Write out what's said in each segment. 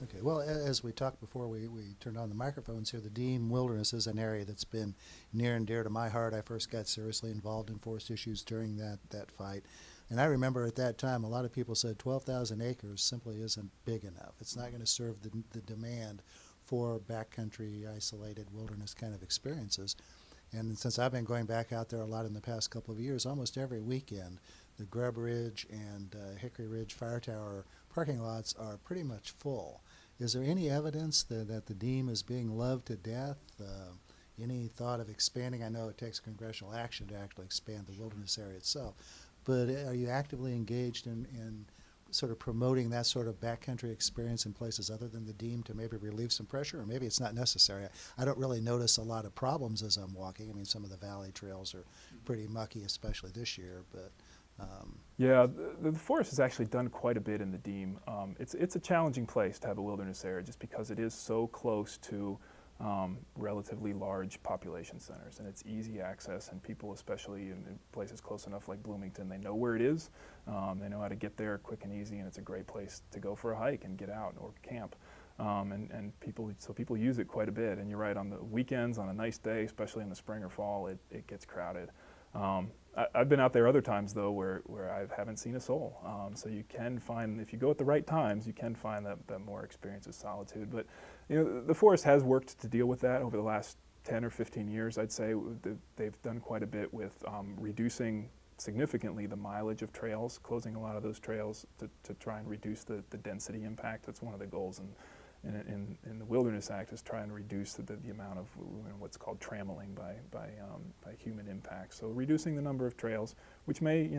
Okay, well, as we talked before we turned on the microphones here, the DeMe Wilderness is an area that's been near and dear to my heart. I first got seriously involved in forest issues during that fight. And I remember at that time, a lot of people said 12,000 acres simply isn't big enough. It's not going to serve the demand for backcountry, isolated wilderness kind of experiences. And since I've been going back out there a lot in the past couple of years, almost every weekend, the Grub Ridge and Hickory Ridge Fire Tower parking lots are pretty much full. Is there any evidence that the DeMe is being loved to death? Any thought of expanding? I know it takes congressional action to actually expand the wilderness area itself, but are you actively engaged in sort of promoting that sort of backcountry experience in places other than the DeMe to maybe relieve some pressure? Or maybe it's not necessary. I don't really notice a lot of problems as I'm walking. I mean, some of the valley trails are pretty mucky, especially this year, but Yeah, the forest has actually done quite a bit in the DeMe. It's a challenging place to have a wilderness area just because it is so close to relatively large population centers, and it's easy access, and people, especially in places close enough like Bloomington, they know where it is, they know how to get there quick and easy, and it's a great place to go for a hike and get out or camp. And people use it quite a bit, and you're right, on the weekends, on a nice day, especially in the spring or fall, it gets crowded. I've been out there other times though where I haven't seen a soul. So you can find, if you go at the right times, you can find that more experience of solitude. But the forest has worked to deal with that over the last 10 or 15 years. I'd say they've done quite a bit with reducing significantly the mileage of trails, closing a lot of those trails to try and reduce the density impact. That's one of the goals in the Wilderness Act, is try and reduce the amount of what's called trammeling by human impact. So reducing the number of trails, which may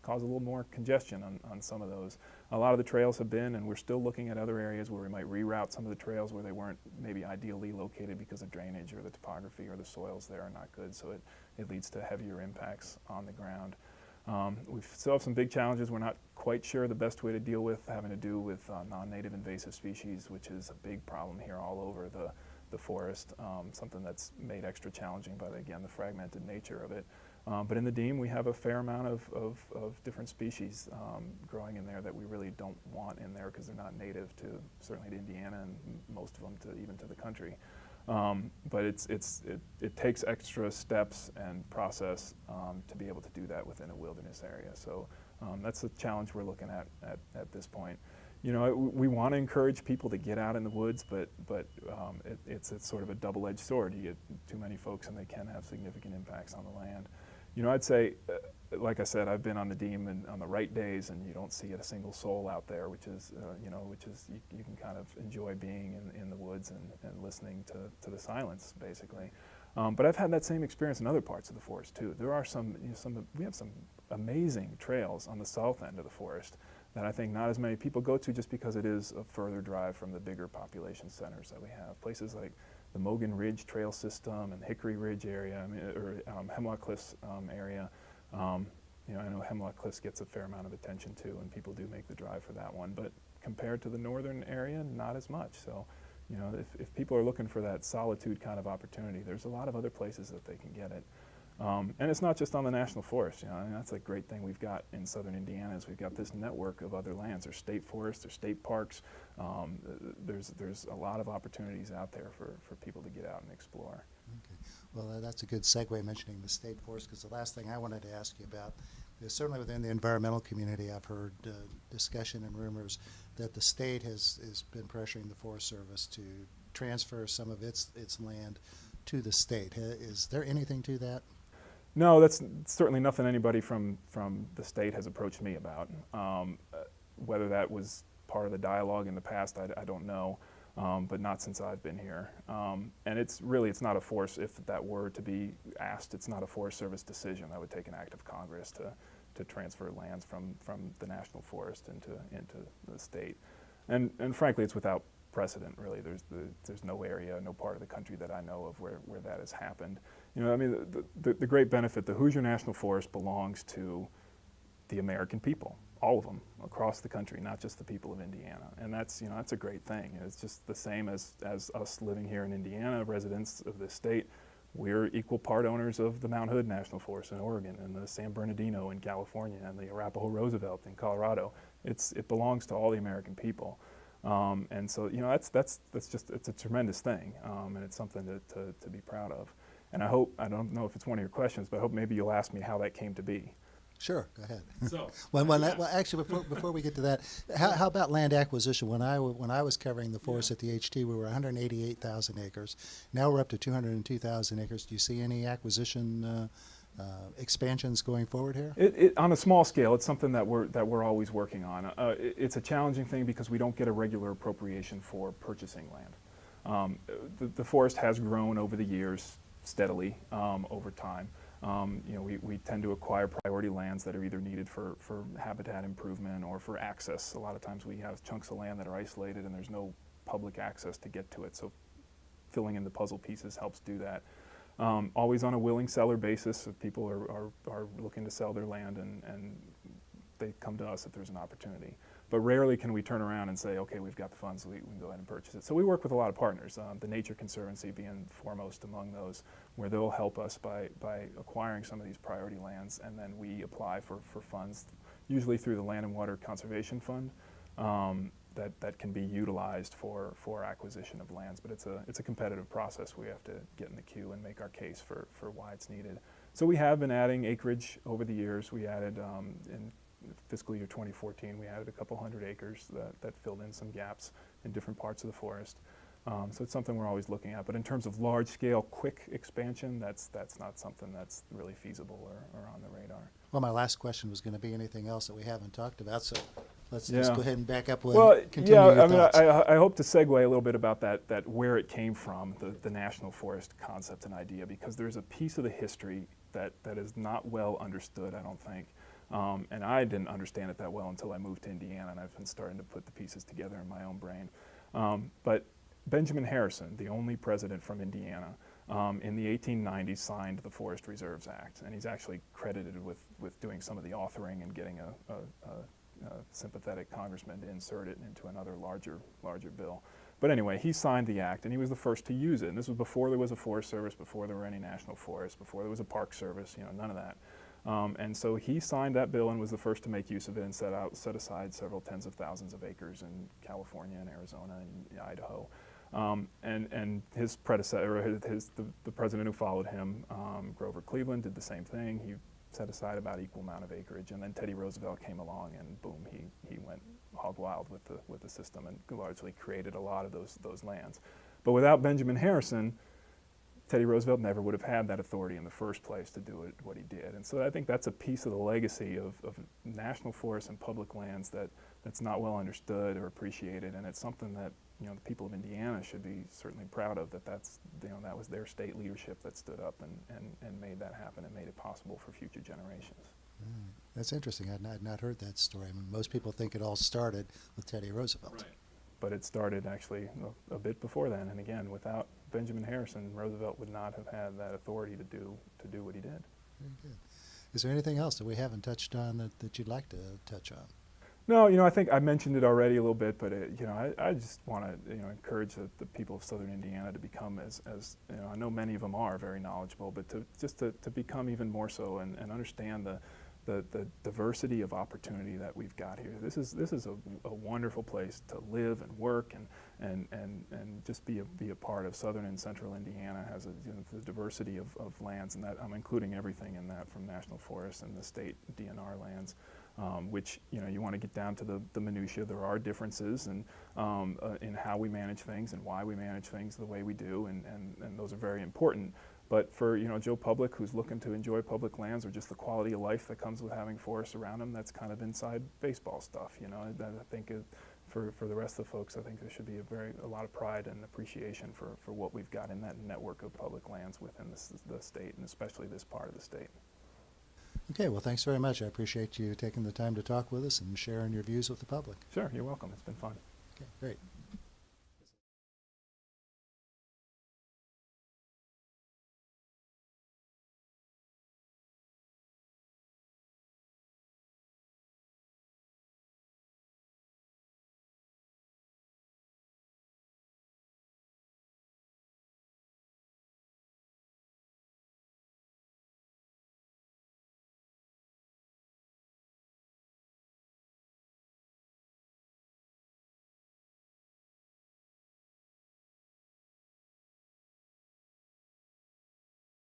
cause a little more congestion on some of those. A lot of the trails have been, and we're still looking at other areas where we might reroute some of the trails where they weren't maybe ideally located because of drainage or the topography or the soils there are not good, so it leads to heavier impacts on the ground. We still have some big challenges we're not quite sure the best way to deal with, having to do with non-native invasive species, which is a big problem here all over the forest, something that's made extra challenging by, again, the fragmented nature of it. But in the DeMe, we have a fair amount of different species growing in there that we really don't want in there because they're not native to, certainly to Indiana, and most of them even to the country. But it takes extra steps and process to be able to do that within a wilderness area. So that's the challenge we're looking at this point. We want to encourage people to get out in the woods, but it's sort of a double-edged sword. You get too many folks, and they can have significant impacts on the land. I'd say, like I said, I've been on the DeMe and on the right days, and you don't see a single soul out there, which is you can kind of enjoy being in the woods and listening to the silence, basically. But I've had that same experience in other parts of the forest too. There are we have some amazing trails on the south end of the forest that I think not as many people go to, just because it is a further drive from the bigger population centers that we have. Places like the Mogan Ridge Trail System and Hickory Ridge area, or Hemlock Cliffs area. I know Hemlock Cliffs gets a fair amount of attention too, and people do make the drive for that one. But compared to the northern area, not as much. So, if people are looking for that solitude kind of opportunity, there's a lot of other places that they can get it. And it's not just on the national forest. That's a great thing we've got in southern Indiana, is we've got this network of other lands. There's state forests, there's state parks. There's a lot of opportunities out there for people to get out and explore. okay. Well, that's a good segue, mentioning the state forest, because the last thing I wanted to ask you about is, certainly within the environmental community, I've heard discussion and rumors that the state has been pressuring the Forest Service to transfer some of its land to the state. Is there anything to that? No, that's certainly nothing anybody from the state has approached me about. Whether that was part of the dialogue in the past, I don't know, but not since I've been here. And it's not a force, if that were to be asked, it's not a Forest Service decision. That would take an act of Congress to transfer lands from the national forest into the state. And frankly, it's without precedent, really. There's no area, no part of the country that I know of where that has happened. The great benefit, the Hoosier National Forest belongs to the American people, all of them, across the country, not just the people of Indiana. And that's a great thing. It's just the same as us living here in Indiana, residents of this state. We're equal part owners of the Mount Hood National Forest in Oregon, and the San Bernardino in California, and the Arapaho Roosevelt in Colorado. It belongs to all the American people. And so, that's just, it's a tremendous thing, and it's something to be proud of. And I don't know if it's one of your questions, but I hope maybe you'll ask me how that came to be. Sure, go ahead. So, Well, actually, before we get to that, how about land acquisition? When I was covering the forest at the HT, we were 188,000 acres. Now we're up to 202,000 acres. Do you see any acquisition expansions going forward here? On a small scale, it's something that we're always working on. It's a challenging thing because we don't get a regular appropriation for purchasing land. The forest has grown over the years steadily over time. We tend to acquire priority lands that are either needed for habitat improvement or for access. A lot of times we have chunks of land that are isolated and there's no public access to get to it, so filling in the puzzle pieces helps do that. Always on a willing seller basis. If people are looking to sell their land, and they come to us if there's an opportunity. But rarely can we turn around and say, okay, we've got the funds, we can go ahead and purchase it. So we work with a lot of partners, the Nature Conservancy being foremost among those, where they'll help us by acquiring some of these priority lands, and then we apply for funds, usually through the Land and Water Conservation Fund, that can be utilized for acquisition of lands. But it's a competitive process. We have to get in the queue and make our case for why it's needed. So we have been adding acreage over the years. We added in fiscal year 2014, we added a couple hundred acres that filled in some gaps in different parts of the forest. So it's something we're always looking at. But in terms of large-scale, quick expansion, that's not something that's really feasible or on the radar. Well, my last question was going to be anything else that we haven't talked about, so let's Yeah. just go ahead and back up with Well, continue yeah, your I mean, thoughts. I hope to segue a little bit about that where it came from, the national forest concept and idea, because there's a piece of the history that is not well understood, I don't think. And I didn't understand it that well until I moved to Indiana, and I've been starting to put the pieces together in my own brain. But Benjamin Harrison, the only president from Indiana, in the 1890s signed the Forest Reserves Act, and he's actually credited with doing some of the authoring and getting a sympathetic congressman to insert it into another larger bill. But anyway, he signed the act, and he was the first to use it. And this was before there was a Forest Service, before there were any national forests, before there was a Park Service, none of that. And so he signed that bill and was the first to make use of it and set aside several tens of thousands of acres in California and Arizona and Idaho. And his predecessor, the president who followed him, Grover Cleveland, did the same thing. He set aside about equal amount of acreage, and then Teddy Roosevelt came along, and boom, he went hog wild with the system and largely created a lot of those lands. But without Benjamin Harrison, Teddy Roosevelt never would have had that authority in the first place to do what he did. And so I think that's a piece of the legacy of national forests and public lands that's not well understood or appreciated, and it's something that the people of Indiana should be certainly proud of, that was their state leadership that stood up and made that happen and made it possible for future generations. That's interesting. I'd not heard that story. I mean, most people think it all started with Teddy Roosevelt. Right. But it started actually a bit before then, and again, without Benjamin Harrison, Roosevelt would not have had that authority to do what he did. Very good. Is there anything else that we haven't touched on that you'd like to touch on? No, I think I mentioned it already a little bit, but I just want to encourage the people of Southern Indiana to become as I know many of them are very knowledgeable, but to become even more so and understand the diversity of opportunity that we've got here. This is a wonderful place to live and work and just be a part of. Southern and Central Indiana has the diversity of lands, and that I'm including everything in that, from national forests and the state DNR lands. Which you want to get down to the minutia. There are differences in how we manage things and why we manage things the way we do, and those are very important. But for Joe Public, who's looking to enjoy public lands, or just the quality of life that comes with having forests around him, that's kind of inside baseball stuff. I think for the rest of the folks, I think there should be a lot of pride and appreciation for what we've got in that network of public lands within the state, and especially this part of the state. Okay, well, thanks very much. I appreciate you taking the time to talk with us and sharing your views with the public. Sure, you're welcome. It's been fun. Okay, great.